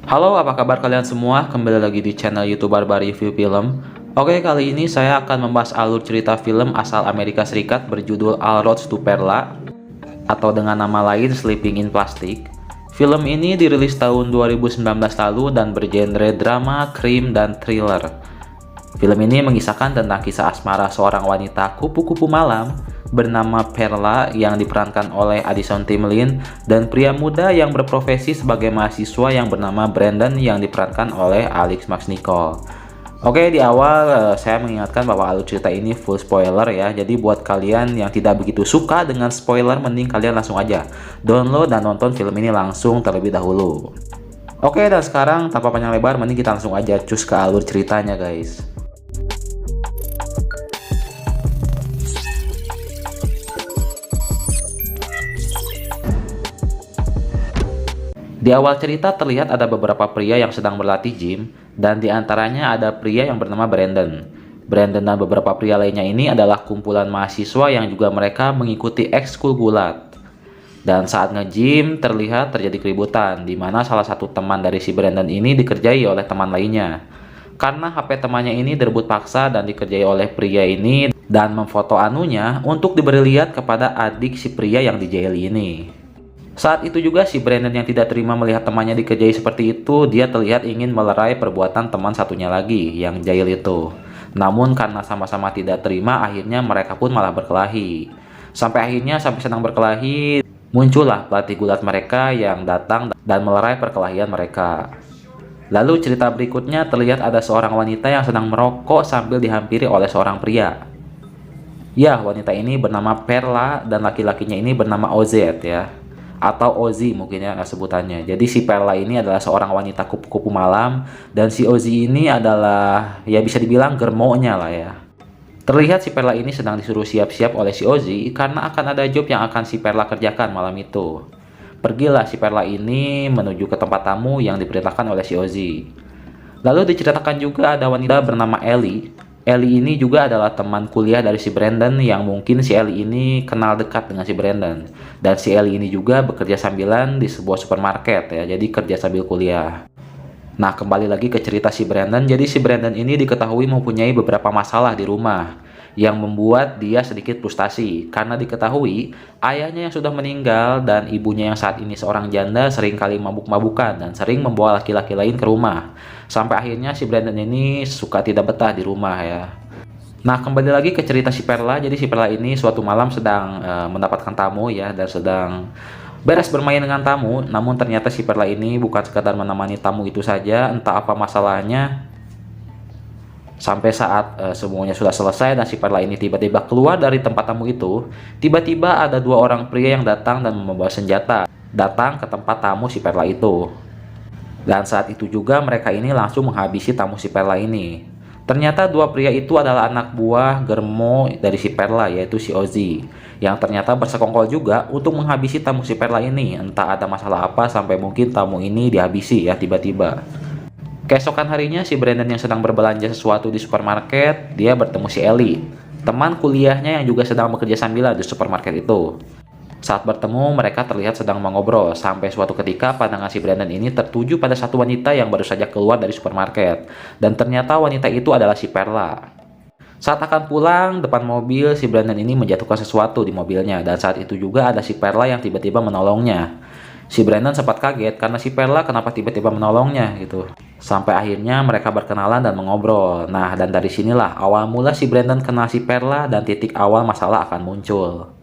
Halo, apa kabar kalian semua? Kembali lagi di channel YouTube Barbar Review Film. Oke, kali ini saya akan membahas alur cerita film asal Amerika Serikat berjudul All Roads to Perla atau dengan nama lain Sleeping in Plastic. Film ini dirilis tahun 2019 lalu dan bergenre drama, krim, dan thriller. Film ini mengisahkan tentang kisah asmara seorang wanita kupu-kupu malam bernama Perla yang diperankan oleh Addison Timlin dan pria muda yang berprofesi sebagai mahasiswa yang bernama Brandon yang diperankan oleh Alex Max Nicole. Oke, di awal saya mengingatkan bahwa alur cerita ini full spoiler ya. Jadi buat kalian yang tidak begitu suka dengan spoiler, mending kalian langsung aja download dan nonton film ini langsung terlebih dahulu. Oke, dan sekarang tanpa panjang lebar, mending kita langsung aja cus ke alur ceritanya guys. Di awal cerita terlihat ada beberapa pria yang sedang berlatih gym, dan diantaranya ada pria yang bernama Brandon. Brandon dan beberapa pria lainnya ini adalah kumpulan mahasiswa yang juga mereka mengikuti ekskul gulat. Dan saat nge-gym terlihat terjadi keributan, di mana salah satu teman dari si Brandon ini dikerjai oleh teman lainnya. Karena HP temannya ini direbut paksa dan dikerjai oleh pria ini dan memfoto anunya untuk diberi lihat kepada adik si pria yang dijaili ini. Saat itu juga si Brandon yang tidak terima melihat temannya dikerjai seperti itu, dia terlihat ingin melerai perbuatan teman satunya lagi yang jahil itu. Namun karena sama-sama tidak terima, akhirnya mereka pun malah berkelahi. Sampai sedang berkelahi, muncullah pelatih gulat mereka yang datang dan melerai perkelahian mereka. Lalu cerita berikutnya terlihat ada seorang wanita yang sedang merokok sambil dihampiri oleh seorang pria. Ya, wanita ini bernama Perla dan laki-lakinya ini bernama OZ ya. Atau Ozzy mungkin ya sebutannya. Jadi si Perla ini adalah seorang wanita kupu-kupu malam dan si Ozzy ini adalah ya bisa dibilang germonya lah ya. Terlihat si Perla ini sedang disuruh siap-siap oleh si Ozzy karena akan ada job yang akan si Perla kerjakan malam itu. Pergilah si Perla ini menuju ke tempat tamu yang diperintahkan oleh si Ozzy. Lalu diceritakan juga ada wanita bernama Ellie. Ellie ini juga adalah teman kuliah dari si Brandon yang mungkin si Ellie ini kenal dekat dengan si Brandon. Dan si Ellie ini juga bekerja sambilan di sebuah supermarket ya, jadi kerja sambil kuliah. Nah, kembali lagi ke cerita si Brandon. Jadi si Brandon ini diketahui mempunyai beberapa masalah di rumah yang membuat dia sedikit frustasi karena diketahui ayahnya yang sudah meninggal dan ibunya yang saat ini seorang janda sering kali mabuk-mabukan dan sering membawa laki-laki lain ke rumah. Sampai akhirnya si Brandon ini suka tidak betah di rumah ya. Nah, kembali lagi ke cerita si Perla. Jadi si Perla ini suatu malam sedang mendapatkan tamu ya dan sedang beres bermain dengan tamu. Namun ternyata si Perla ini bukan sekadar menemani tamu itu saja, entah apa masalahnya. Sampai saat semuanya sudah selesai dan si Perla ini tiba-tiba keluar dari tempat tamu itu, tiba-tiba ada dua orang pria yang datang dan membawa senjata, datang ke tempat tamu si Perla itu. Dan saat itu juga mereka ini langsung menghabisi tamu si Perla ini. Ternyata dua pria itu adalah anak buah germo dari si Perla, yaitu si Ozzy, yang ternyata bersekongkol juga untuk menghabisi tamu si Perla ini. Entah ada masalah apa sampai mungkin tamu ini dihabisi ya tiba-tiba. Keesokan harinya si Brandon yang sedang berbelanja sesuatu di supermarket, dia bertemu si Ellie, teman kuliahnya yang juga sedang bekerja sambilan di supermarket itu. Saat bertemu, mereka terlihat sedang mengobrol, sampai suatu ketika pandangan si Brandon ini tertuju pada satu wanita yang baru saja keluar dari supermarket. Dan ternyata wanita itu adalah si Perla. Saat akan pulang, depan mobil, si Brandon ini menjatuhkan sesuatu di mobilnya. Dan saat itu juga ada si Perla yang tiba-tiba menolongnya. Si Brandon sempat kaget karena si Perla kenapa tiba-tiba menolongnya gitu. Sampai akhirnya mereka berkenalan dan mengobrol. Nah, dan dari sinilah awal mula si Brandon kenal si Perla dan titik awal masalah akan muncul.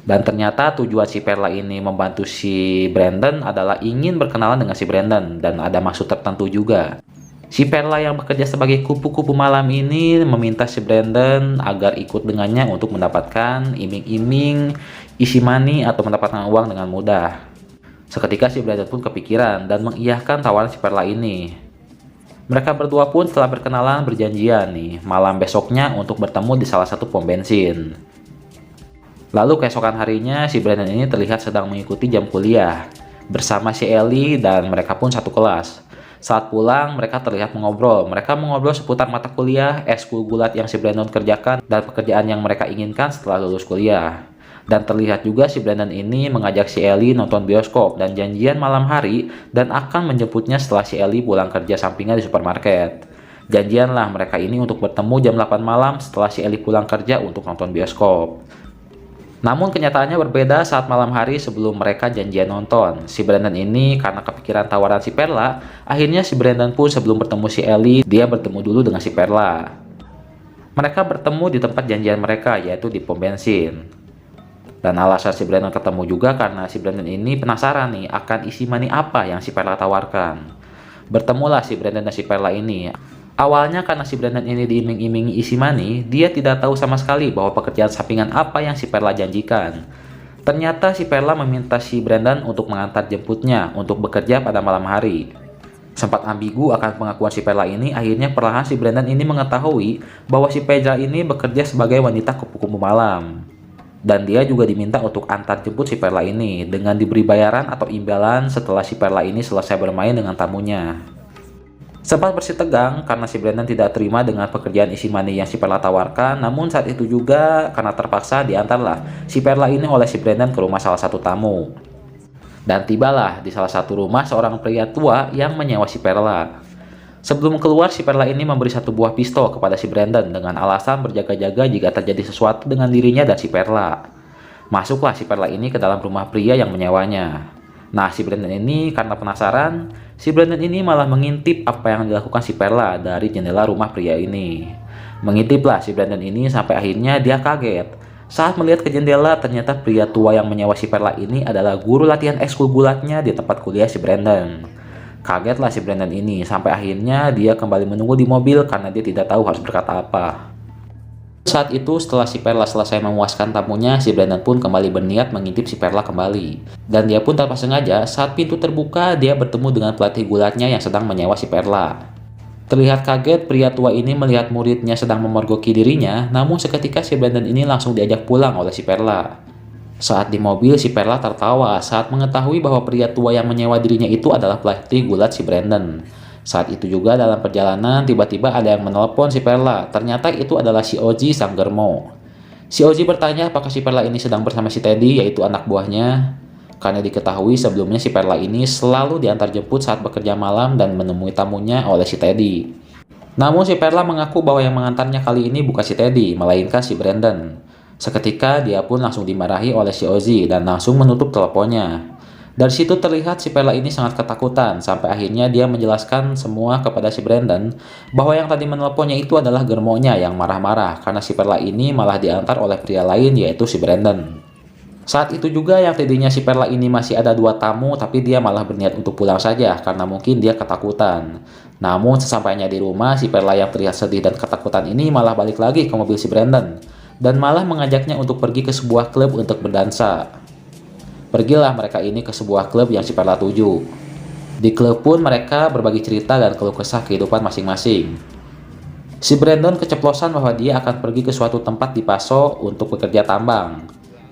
Dan ternyata tujuan si Perla ini membantu si Brandon adalah ingin berkenalan dengan si Brandon dan ada maksud tertentu juga. Si Perla yang bekerja sebagai kupu-kupu malam ini meminta si Brandon agar ikut dengannya untuk mendapatkan iming-iming, isi money atau mendapatkan uang dengan mudah. Seketika si Brandon pun kepikiran dan mengiyakan tawaran si Perla ini. Mereka berdua pun setelah berkenalan berjanjian nih malam besoknya untuk bertemu di salah satu pom bensin. Lalu keesokan harinya si Brandon ini terlihat sedang mengikuti jam kuliah bersama si Ellie dan mereka pun satu kelas. Saat pulang mereka terlihat mengobrol. Mereka mengobrol seputar mata kuliah, ekskul gulat yang si Brandon kerjakan dan pekerjaan yang mereka inginkan setelah lulus kuliah. Dan terlihat juga si Brandon ini mengajak si Ellie nonton bioskop dan janjian malam hari dan akan menjemputnya setelah si Ellie pulang kerja sampingan di supermarket. Janjianlah mereka ini untuk bertemu jam 8 malam setelah si Ellie pulang kerja untuk nonton bioskop. Namun kenyataannya berbeda saat malam hari sebelum mereka janjian nonton. Si Brandon ini karena kepikiran tawaran si Perla, akhirnya si Brandon pun sebelum bertemu si Ellie, dia bertemu dulu dengan si Perla. Mereka bertemu di tempat janjian mereka, yaitu di pom bensin. Dan alasan si Brandon ketemu juga karena si Brandon ini penasaran nih akan isi money apa yang si Perla tawarkan. Bertemulah si Brandon dan si Perla ini. Awalnya karena si Brandon ini diiming-imingi isi money, dia tidak tahu sama sekali bahwa pekerjaan sampingan apa yang si Perla janjikan. Ternyata si Perla meminta si Brandon untuk mengantar jemputnya untuk bekerja pada malam hari. Sempat ambigu akan pengakuan si Perla ini, akhirnya perlahan si Brandon ini mengetahui bahwa si Perla ini bekerja sebagai wanita kupu-kupu malam. Dan dia juga diminta untuk antar jemput si Perla ini dengan diberi bayaran atau imbalan setelah si Perla ini selesai bermain dengan tamunya. Sempat bersih tegang karena si Brandon tidak terima dengan pekerjaan isi money yang si Perla tawarkan, namun saat itu juga karena terpaksa diantarlah si Perla ini oleh si Brandon ke rumah salah satu tamu. Dan tibalah di salah satu rumah seorang pria tua yang menyewa si Perla. Sebelum keluar, si Perla ini memberi satu buah pistol kepada si Brandon dengan alasan berjaga-jaga jika terjadi sesuatu dengan dirinya dan si Perla. Masuklah si Perla ini ke dalam rumah pria yang menyewanya. Nah, si Brandon ini karena penasaran, si Brandon ini malah mengintip apa yang dilakukan si Perla dari jendela rumah pria ini. Mengintiplah si Brandon ini sampai akhirnya dia kaget. Saat melihat ke jendela, ternyata pria tua yang menyewa si Perla ini adalah guru latihan ekskul gulatnya di tempat kuliah si Brandon. Kagetlah si Brandon ini, sampai akhirnya dia kembali menunggu di mobil karena dia tidak tahu harus berkata apa. Saat itu setelah si Perla selesai memuaskan tamunya, si Brandon pun kembali berniat mengintip si Perla kembali. Dan dia pun tanpa sengaja, saat pintu terbuka, dia bertemu dengan pelatih gulatnya yang sedang menyewa si Perla. Terlihat kaget, pria tua ini melihat muridnya sedang memergoki dirinya, namun seketika si Brandon ini langsung diajak pulang oleh si Perla. Saat di mobil, si Perla tertawa saat mengetahui bahwa pria tua yang menyewa dirinya itu adalah pelatih gulat si Brandon. Saat itu juga dalam perjalanan, tiba-tiba ada yang menelpon si Perla. Ternyata itu adalah si Oji sang germo. Si Oji bertanya apakah si Perla ini sedang bersama si Teddy, yaitu anak buahnya. Karena diketahui sebelumnya si Perla ini selalu diantar jemput saat bekerja malam dan menemui tamunya oleh si Teddy. Namun si Perla mengaku bahwa yang mengantarnya kali ini bukan si Teddy, melainkan si Brandon. Seketika dia pun langsung dimarahi oleh si Ozzy dan langsung menutup teleponnya. Dari situ terlihat si Perla ini sangat ketakutan sampai akhirnya dia menjelaskan semua kepada si Brandon bahwa yang tadi menelponnya itu adalah germonya yang marah-marah karena si Perla ini malah diantar oleh pria lain yaitu si Brandon. Saat itu juga yang tadinya si Perla ini masih ada 2 tamu tapi dia malah berniat untuk pulang saja karena mungkin dia ketakutan. Namun sesampainya di rumah si Perla yang terlihat sedih dan ketakutan ini malah balik lagi ke mobil si Brandon dan malah mengajaknya untuk pergi ke sebuah klub untuk berdansa. Pergilah mereka ini ke sebuah klub yang si Perla tuju. Di klub pun mereka berbagi cerita dan keluh kesah kehidupan masing-masing. Si Brandon keceplosan bahwa dia akan pergi ke suatu tempat di Paso untuk bekerja tambang.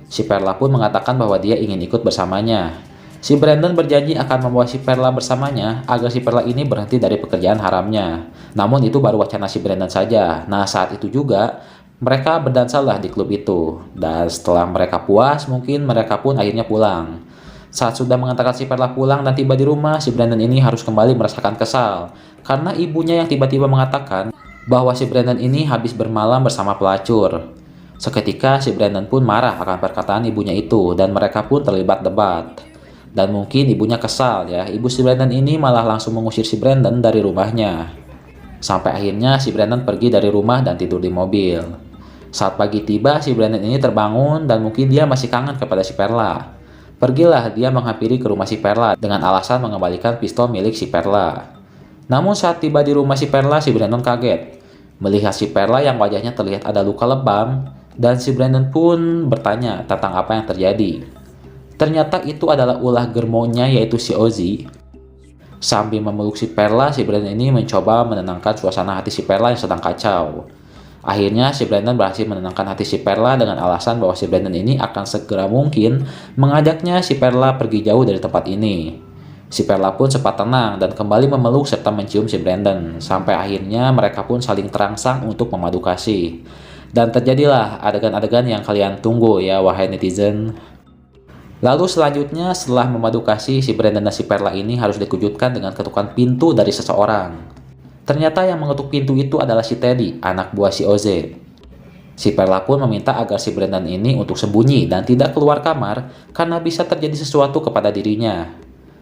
Si Perla pun mengatakan bahwa dia ingin ikut bersamanya. Si Brandon berjanji akan membawa si Perla bersamanya agar si Perla ini berhenti dari pekerjaan haramnya. Namun itu baru wacana si Brandon saja. Nah, saat itu juga mereka berdansalah di klub itu, dan setelah mereka puas, mungkin mereka pun akhirnya pulang. Saat sudah mengantarkan si Perla pulang dan tiba di rumah, si Brandon ini harus kembali merasakan kesal, karena ibunya yang tiba-tiba mengatakan bahwa si Brandon ini habis bermalam bersama pelacur. Seketika si Brandon pun marah akan perkataan ibunya itu, dan mereka pun terlibat debat. Dan mungkin ibunya kesal ya, ibu si Brandon ini malah langsung mengusir si Brandon dari rumahnya. Sampai akhirnya si Brandon pergi dari rumah dan tidur di mobil. Saat pagi tiba, si Brandon ini terbangun dan mungkin dia masih kangen kepada si Perla. Pergilah dia menghampiri ke rumah si Perla dengan alasan mengembalikan pistol milik si Perla. Namun saat tiba di rumah si Perla, si Brandon kaget. Melihat si Perla yang wajahnya terlihat ada luka lebam, dan si Brandon pun bertanya tentang apa yang terjadi. Ternyata itu adalah ulah germonya yaitu si Ozzy. Sambil memeluk si Perla, si Brandon ini mencoba menenangkan suasana hati si Perla yang sedang kacau. Akhirnya si Brandon berhasil menenangkan hati si Perla dengan alasan bahwa si Brandon ini akan segera mungkin mengajaknya si Perla pergi jauh dari tempat ini. Si Perla pun sempat tenang dan kembali memeluk serta mencium si Brandon, sampai akhirnya mereka pun saling terangsang untuk memadu kasih. Dan terjadilah adegan-adegan yang kalian tunggu ya wahai netizen. Lalu selanjutnya setelah memadu kasih, si Brandon dan si Perla ini harus dikejutkan dengan ketukan pintu dari seseorang. Ternyata yang mengetuk pintu itu adalah si Teddy, anak buah si Oz. Si Perla pun meminta agar si Brandon ini untuk sembunyi dan tidak keluar kamar karena bisa terjadi sesuatu kepada dirinya.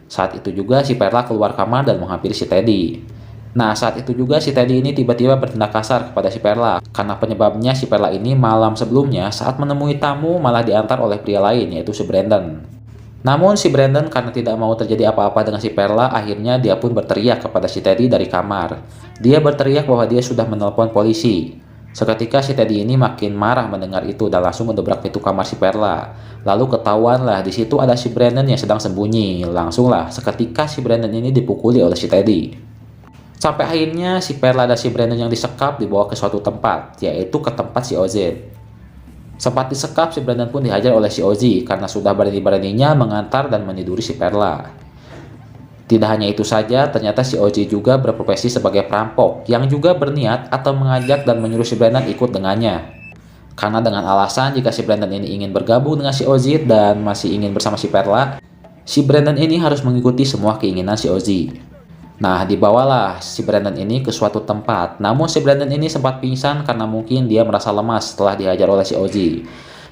Saat itu juga si Perla keluar kamar dan menghampiri si Teddy. Nah, saat itu juga si Teddy ini tiba-tiba bertindak kasar kepada si Perla karena penyebabnya si Perla ini malam sebelumnya saat menemui tamu malah diantar oleh pria lain yaitu si Brandon. Namun si Brandon karena tidak mau terjadi apa-apa dengan si Perla, akhirnya dia pun berteriak kepada si Teddy dari kamar. Dia berteriak bahwa dia sudah menelpon polisi. Seketika si Teddy ini makin marah mendengar itu dan langsung mendobrak pintu kamar si Perla. Lalu ketahuanlah di situ ada si Brandon yang sedang sembunyi. Langsunglah seketika si Brandon ini dipukuli oleh si Teddy. Sampai akhirnya si Perla dan si Brandon yang disekap dibawa ke suatu tempat, yaitu ke tempat si Oz. Sempat disekap, si Brandon pun dihajar oleh si Oz karena sudah berani-beraninya mengantar dan meniduri si Perla. Tidak hanya itu saja, ternyata si Oz juga berprofesi sebagai perampok yang juga berniat atau mengajak dan menyuruh si Brandon ikut dengannya. Karena dengan alasan jika si Brandon ini ingin bergabung dengan si Oz dan masih ingin bersama si Perla, si Brandon ini harus mengikuti semua keinginan si Oz. Nah, dibawalah si Brandon ini ke suatu tempat. Namun si Brandon ini sempat pingsan karena mungkin dia merasa lemas setelah dihajar oleh si Oz.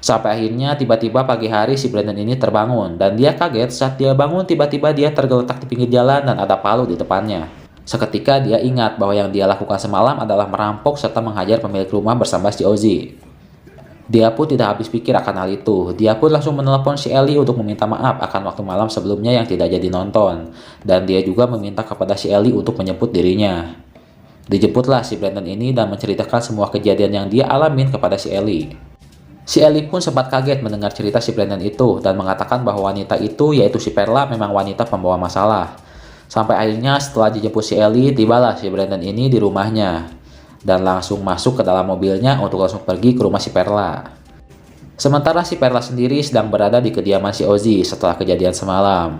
Sampai akhirnya tiba-tiba pagi hari si Brandon ini terbangun dan dia kaget saat dia bangun tiba-tiba dia tergeletak di pinggir jalan dan ada palu di depannya. Seketika dia ingat bahwa yang dia lakukan semalam adalah merampok serta menghajar pemilik rumah bersama si Oz. Dia pun tidak habis pikir akan hal itu. Dia pun langsung menelepon si Ellie untuk meminta maaf akan waktu malam sebelumnya yang tidak jadi nonton. Dan dia juga meminta kepada si Ellie untuk menjemput dirinya. Dijemputlah si Brandon ini dan menceritakan semua kejadian yang dia alamin kepada si Ellie. Si Ellie pun sempat kaget mendengar cerita si Brandon itu dan mengatakan bahwa wanita itu yaitu si Perla memang wanita pembawa masalah. Sampai akhirnya setelah dijemput si Ellie, tibalah si Brandon ini di rumahnya. Dan langsung masuk ke dalam mobilnya untuk langsung pergi ke rumah si Perla. Sementara si Perla sendiri sedang berada di kediaman si Oz setelah kejadian semalam.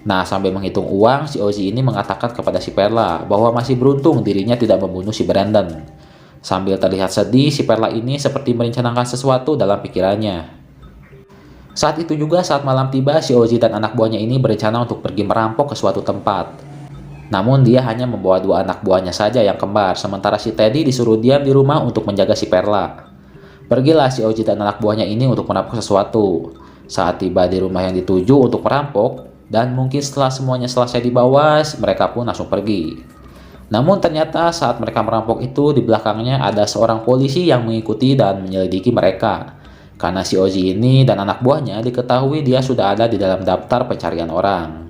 Nah, sambil menghitung uang, si Oz ini mengatakan kepada si Perla bahwa masih beruntung dirinya tidak membunuh si Brandon. Sambil terlihat sedih, si Perla ini seperti merencanakan sesuatu dalam pikirannya. Saat itu juga saat malam tiba, si Oz dan anak buahnya ini berencana untuk pergi merampok ke suatu tempat. Namun dia hanya membawa dua anak buahnya saja yang kembar, sementara si Teddy disuruh diam di rumah untuk menjaga si Perla. Pergilah si Oz dan anak buahnya ini untuk merampok sesuatu. Saat tiba di rumah yang dituju untuk merampok, dan mungkin setelah semuanya selesai dibawa, mereka pun langsung pergi. Namun ternyata saat mereka merampok itu di belakangnya ada seorang polisi yang mengikuti dan menyelidiki mereka. Karena si Oz ini dan anak buahnya diketahui dia sudah ada di dalam daftar pencarian orang.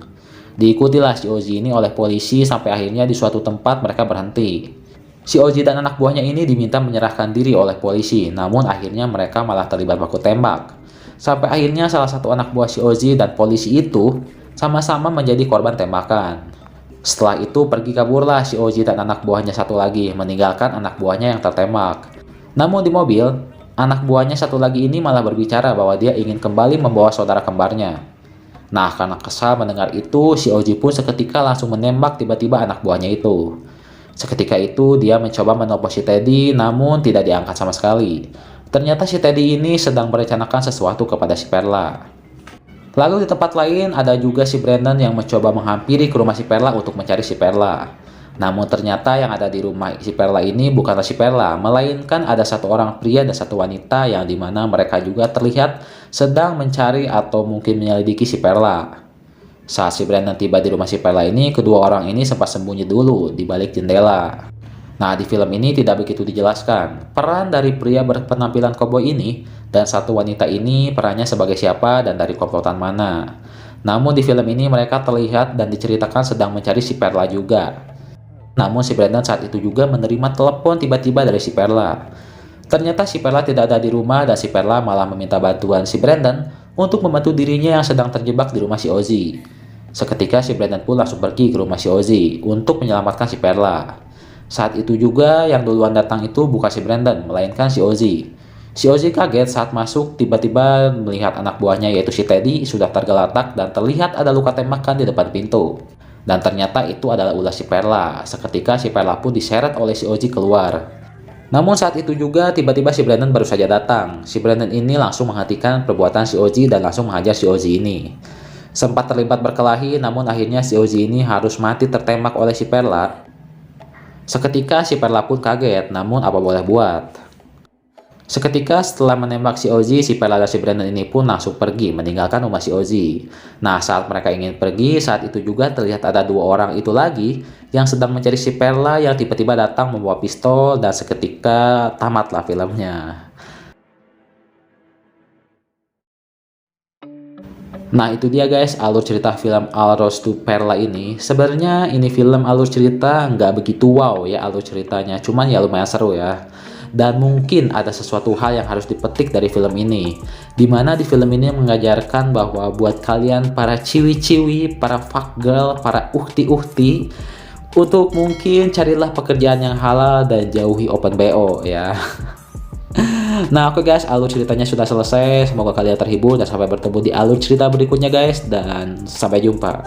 Diikutilah si Oz ini oleh polisi sampai akhirnya di suatu tempat mereka berhenti. Si Oz dan anak buahnya ini diminta menyerahkan diri oleh polisi, namun akhirnya mereka malah terlibat baku tembak. Sampai akhirnya salah satu anak buah si Oz dan polisi itu sama-sama menjadi korban tembakan. Setelah itu pergi kaburlah si Oz dan anak buahnya satu lagi, meninggalkan anak buahnya yang tertembak. Namun di mobil, anak buahnya satu lagi ini malah berbicara bahwa dia ingin kembali membawa saudara kembarnya. Nah, karena kesal mendengar itu, si Oz pun seketika langsung menembak tiba-tiba anak buahnya itu. Seketika itu, dia mencoba menelpon si Teddy, namun tidak diangkat sama sekali. Ternyata si Teddy ini sedang merencanakan sesuatu kepada si Perla. Lalu di tempat lain, ada juga si Brandon yang mencoba menghampiri ke rumah si Perla untuk mencari si Perla. Namun ternyata yang ada di rumah si Perla ini bukanlah si Perla, melainkan ada satu orang pria dan satu wanita yang dimana mereka juga terlihat sedang mencari atau mungkin menyelidiki si Perla. Saat si Brandon tiba di rumah si Perla ini, kedua orang ini sempat sembunyi dulu di balik jendela. Nah, di film ini tidak begitu dijelaskan peran dari pria berpenampilan koboi ini dan satu wanita ini perannya sebagai siapa dan dari komplotan mana. Namun di film ini mereka terlihat dan diceritakan sedang mencari si Perla juga. Namun si Brandon saat itu juga menerima telepon tiba-tiba dari si Perla. Ternyata si Perla tidak ada di rumah dan si Perla malah meminta bantuan si Brandon untuk membantu dirinya yang sedang terjebak di rumah si Oz. Seketika si Brandon pun langsung pergi ke rumah si Oz untuk menyelamatkan si Perla. Saat itu juga yang duluan datang itu bukan si Brandon, melainkan si Oz. Si Oz kaget saat masuk tiba-tiba melihat anak buahnya yaitu si Teddy sudah tergeletak dan terlihat ada luka tembakan di depan pintu. Dan ternyata itu adalah ulah si Perla. Seketika si Perla pun diseret oleh si Oz keluar. Namun saat itu juga tiba-tiba si Brandon baru saja datang. Si Brandon ini langsung menghentikan perbuatan si Ozzy dan langsung menghajar si Ozzy ini. Sempat terlibat berkelahi, namun akhirnya si Ozzy ini harus mati tertembak oleh si Perla. Seketika si Perla pun kaget, namun apa boleh buat. Seketika setelah menembak si Ozzy, si Perla dan si Brandon ini pun langsung pergi meninggalkan rumah si Ozzy. Nah, saat mereka ingin pergi, saat itu juga terlihat ada dua orang itu lagi yang sedang mencari si Perla yang tiba-tiba datang membawa pistol dan seketika tamatlah filmnya. Nah itu dia guys alur cerita film All Rose to Perla ini. Sebenarnya ini film alur cerita nggak begitu wow ya alur ceritanya, cuman ya lumayan seru ya. Dan mungkin ada sesuatu hal yang harus dipetik dari film ini, dimana di film ini mengajarkan bahwa buat kalian para ciwi-ciwi, para fuck girl, para uhti-uhti, untuk mungkin carilah pekerjaan yang halal dan jauhi open BO ya. Nah oke guys, alur ceritanya sudah selesai. Semoga kalian terhibur dan sampai bertemu di alur cerita berikutnya guys. Dan sampai jumpa.